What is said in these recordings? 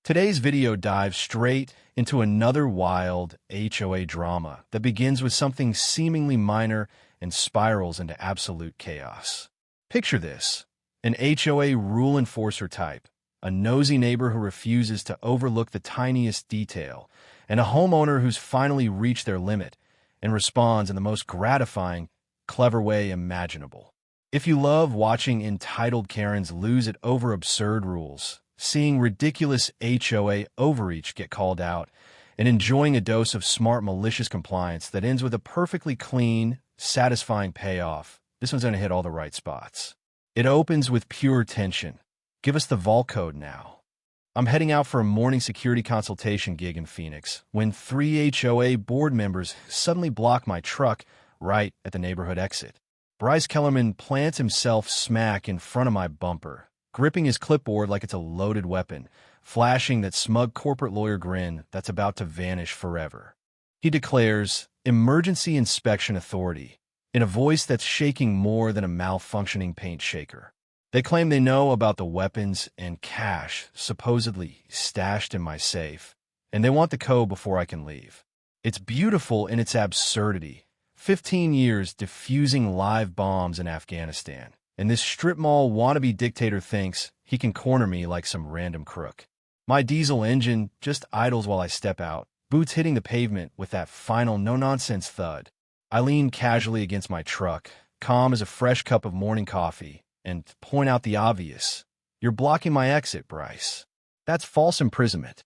Today's video dives straight into another wild HOA drama that begins with something seemingly minor and spirals into absolute chaos. Picture this: an HOA rule enforcer type, a nosy neighbor who refuses to overlook the tiniest detail, and a homeowner who's finally reached their limit and responds in the most gratifying, clever way imaginable. If you love watching entitled Karens lose it over absurd rules, seeing ridiculous HOA overreach get called out, and enjoying a dose of smart, malicious compliance that ends with a perfectly clean, satisfying payoff, this one's going to hit all the right spots. It opens with pure tension. Give us the vault code now. I'm heading out for a morning security consultation gig in Phoenix when 3 HOA board members suddenly block my truck right at the neighborhood exit. Bryce Kellerman plants himself smack in front of my bumper, gripping his clipboard like it's a loaded weapon, flashing that smug corporate lawyer grin that's about to vanish forever. He declares, "Emergency Inspection Authority," in a voice that's shaking more than a malfunctioning paint shaker. They claim they know about the weapons and cash supposedly stashed in my safe, and they want the code before I can leave. It's beautiful in its absurdity. 15 years defusing live bombs in Afghanistan, and this strip mall wannabe dictator thinks he can corner me like some random crook. My diesel engine just idles while I step out, boots hitting the pavement with that final no-nonsense thud. I lean casually against my truck, calm as a fresh cup of morning coffee, and point out the obvious. "You're blocking my exit, Bryce. That's false imprisonment."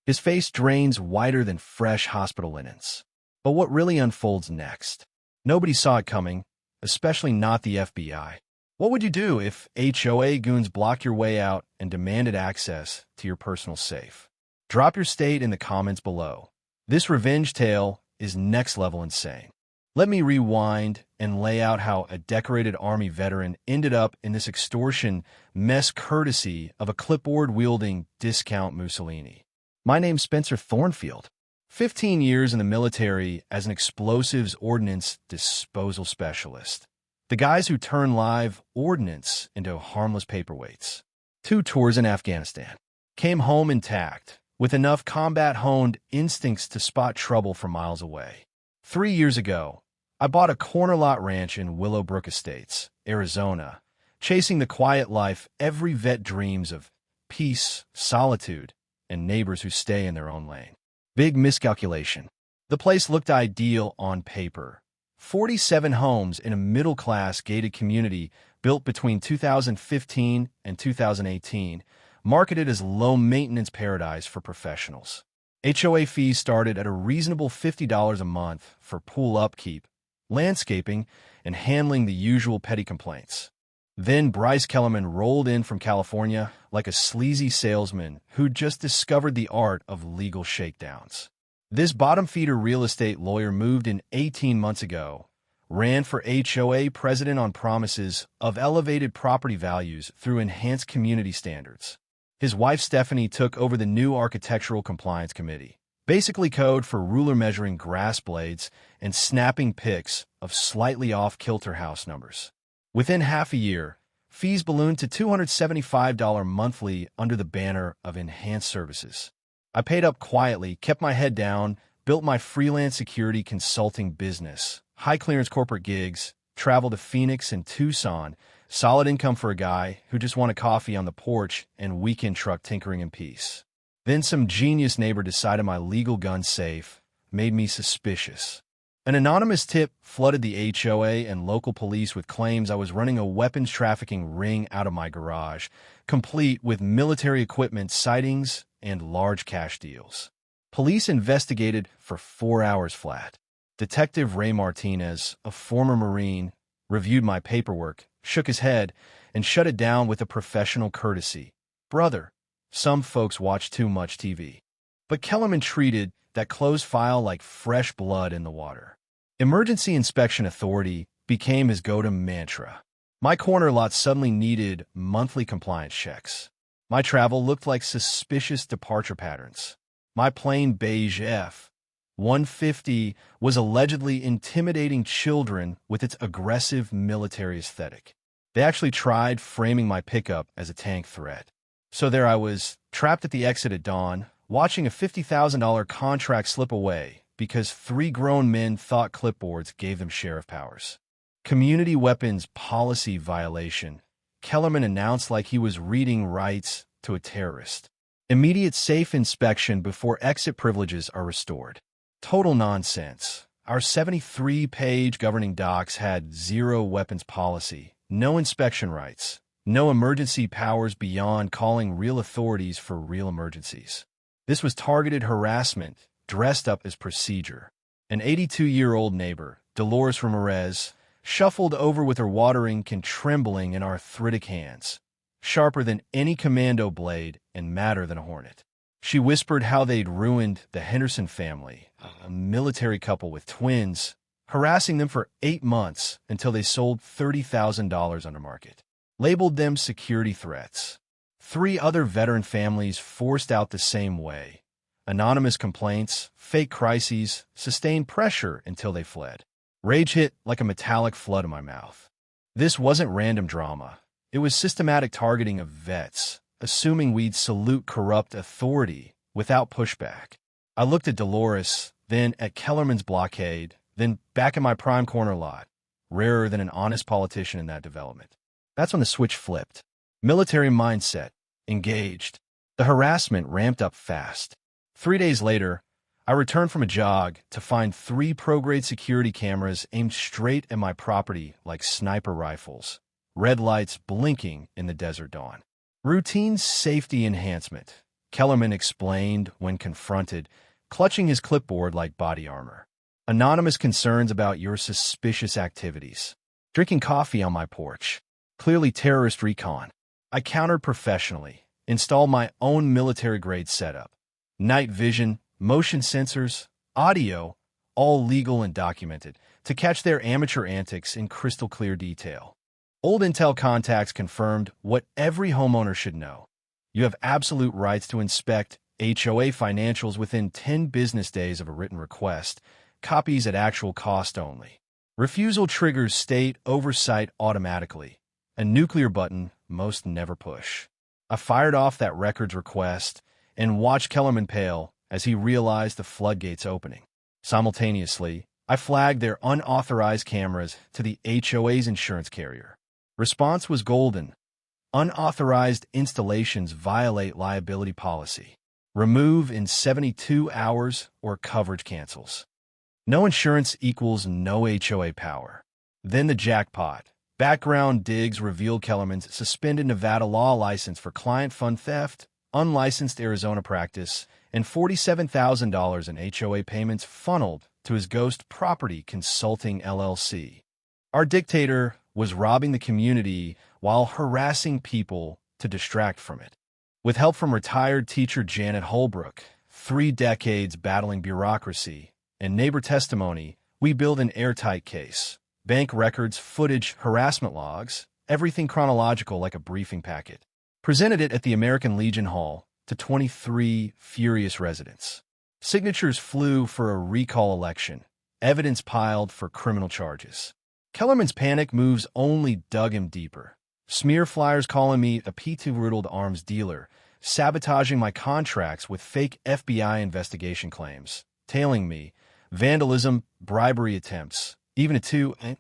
His face drains whiter than fresh hospital linens. But what really unfolds next? Nobody saw it coming, especially not the FBI. What would you do if HOA goons blocked your way out and demanded access to your personal safe? Drop your state in the comments below. This revenge tale is next level insane. Let me rewind and lay out how a decorated Army veteran ended up in this extortion mess courtesy of a clipboard-wielding discount Mussolini. My name's Spencer Thornfield. 15 years in the military as an explosives ordnance disposal specialist. The guys who turn live ordnance into harmless paperweights. 2 tours in Afghanistan. Came home intact, with enough combat-honed instincts to spot trouble from miles away. 3 years ago, I bought a corner lot ranch in Willowbrook Estates, Arizona, chasing the quiet life every vet dreams of: peace, solitude, and neighbors who stay in their own lane. Big miscalculation. The place looked ideal on paper. 47 homes in a middle-class gated community built between 2015 and 2018, marketed as low-maintenance paradise for professionals. HOA fees started at a reasonable $50 a month for pool upkeep, landscaping, and handling the usual petty complaints. Then Bryce Kellerman rolled in from California like a sleazy salesman who'd just discovered the art of legal shakedowns. This bottom-feeder real estate lawyer moved in 18 months ago, ran for HOA president on promises of elevated property values through enhanced community standards. His wife Stephanie took over the new Architectural Compliance Committee, basically code for ruler-measuring grass blades and snapping pics of slightly off-kilter house numbers. Within half a year, fees ballooned to $275 monthly under the banner of enhanced services. I paid up quietly, kept my head down, built my freelance security consulting business, high-clearance corporate gigs, traveled to Phoenix and Tucson, solid income for a guy who just wanted coffee on the porch and weekend truck tinkering in peace. Then some genius neighbor decided my legal gun safe made me suspicious. An anonymous tip flooded the HOA and local police with claims I was running a weapons trafficking ring out of my garage, complete with military equipment sightings and large cash deals. Police investigated for 4 hours flat. Detective Ray Martinez, a former Marine, reviewed my paperwork, shook his head, and shut it down with a professional courtesy. "Brother, some folks watch too much TV." But Kellerman treated that closed file like fresh blood in the water. Emergency Inspection Authority became his go-to mantra. My corner lot suddenly needed monthly compliance checks. My travel looked like suspicious departure patterns. My plain beige F-150 was allegedly intimidating children with its aggressive military aesthetic. They actually tried framing my pickup as a tank threat. So there I was, trapped at the exit at dawn, watching a $50,000 contract slip away because 3 grown men thought clipboards gave them sheriff powers. Community weapons policy violation. Kellerman announced like he was reading rights to a terrorist. Immediate safe inspection before exit privileges are restored. Total nonsense. Our 73-page governing docs had 0 weapons policy, no inspection rights, no emergency powers beyond calling real authorities for real emergencies. This was targeted harassment, dressed up as procedure. An 82-year-old neighbor, Dolores Ramirez, shuffled over with her watering can trembling in arthritic hands, sharper than any commando blade and madder than a hornet. She whispered how they'd ruined the Henderson family, a military couple with twins, harassing them for 8 months until they sold $30,000 under market. Labeled them security threats. 3 other veteran families forced out the same way. Anonymous complaints, fake crises, sustained pressure until they fled. Rage hit like a metallic flood in my mouth. This wasn't random drama. It was systematic targeting of vets, assuming we'd salute corrupt authority without pushback. I looked at Dolores, then at Kellerman's blockade, then back at my prime corner lot, rarer than an honest politician in that development. That's when the switch flipped. Military mindset, engaged. The harassment ramped up fast. 3 days later, I returned from a jog to find 3 pro-grade security cameras aimed straight at my property like sniper rifles, red lights blinking in the desert dawn. Routine safety enhancement, Kellerman explained when confronted, clutching his clipboard like body armor. Anonymous concerns about your suspicious activities. Drinking coffee on my porch. Clearly terrorist recon. I countered professionally, installed my own military-grade setup. Night vision, motion sensors, audio, all legal and documented, to catch their amateur antics in crystal-clear detail. Old intel contacts confirmed what every homeowner should know. You have absolute rights to inspect HOA financials within 10 business days of a written request, copies at actual cost only. Refusal triggers state oversight automatically. A nuclear button most never push. I fired off that records request and watched Kellerman pale as he realized the floodgates opening. Simultaneously, I flagged their unauthorized cameras to the HOA's insurance carrier. Response was golden. Unauthorized installations violate liability policy. Remove in 72 hours or coverage cancels. No insurance equals no HOA power. Then the jackpot. Background digs revealed Kellerman's suspended Nevada law license for client fund theft, unlicensed Arizona practice, and $47,000 in HOA payments funneled to his ghost property consulting LLC. Our dictator was robbing the community while harassing people to distract from it. With help from retired teacher Janet Holbrook, 3 decades battling bureaucracy, and neighbor testimony, we build an airtight case. Bank records, footage, harassment logs, everything chronological like a briefing packet. Presented it at the American Legion Hall to 23 furious residents. Signatures flew for a recall election. Evidence piled for criminal charges. Kellerman's panic moves only dug him deeper. Smear flyers calling me a P2-riddled arms dealer, sabotaging my contracts with fake FBI investigation claims, tailing me, vandalism, bribery attempts, even a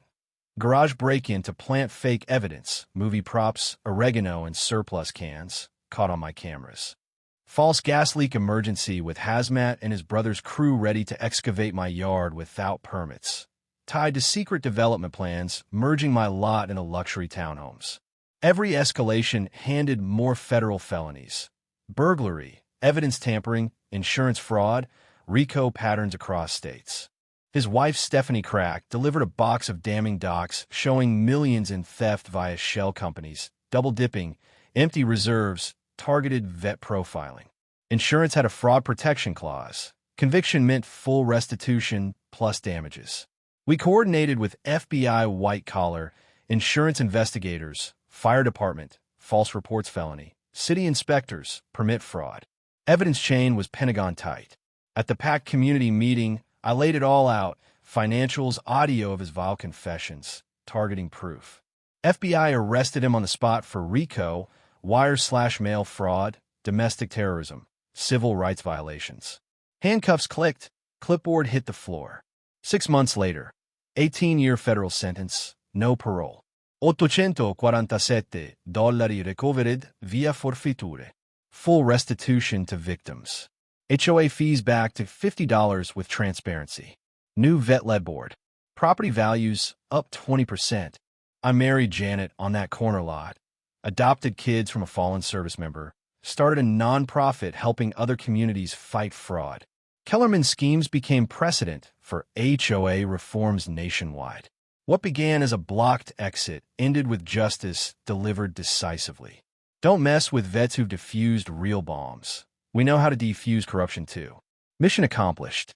garage break-in to plant fake evidence, movie props, oregano, and surplus cans, caught on my cameras. False gas leak emergency with Hazmat and his brother's crew ready to excavate my yard without permits. Tied to secret development plans, merging my lot into luxury townhomes. Every escalation handed more federal felonies. Burglary, evidence tampering, insurance fraud, RICO patterns across states. His wife, Stephanie Crack, delivered a box of damning docs showing millions in theft via shell companies, double-dipping, empty reserves, targeted vet profiling. Insurance had a fraud protection clause. Conviction meant full restitution plus damages. We coordinated with FBI white-collar, insurance investigators, fire department, false reports felony, city inspectors, permit fraud. Evidence chain was Pentagon tight. At the PAC community meeting, I laid it all out, financials, audio of his vile confessions, targeting proof. FBI arrested him on the spot for RICO, wire/mail fraud, domestic terrorism, civil rights violations. Handcuffs clicked, clipboard hit the floor. 6 months later, 18-year federal sentence, no parole. $847 recovered via forfeiture. Full restitution to victims. HOA fees back to $50 with transparency. New vet-led board. Property values up 20%. I married Janet on that corner lot. Adopted kids from a fallen service member. Started a nonprofit helping other communities fight fraud. Kellerman's schemes became precedent for HOA reforms nationwide. What began as a blocked exit ended with justice delivered decisively. Don't mess with vets who've defused real bombs. We know how to defuse corruption too. Mission accomplished.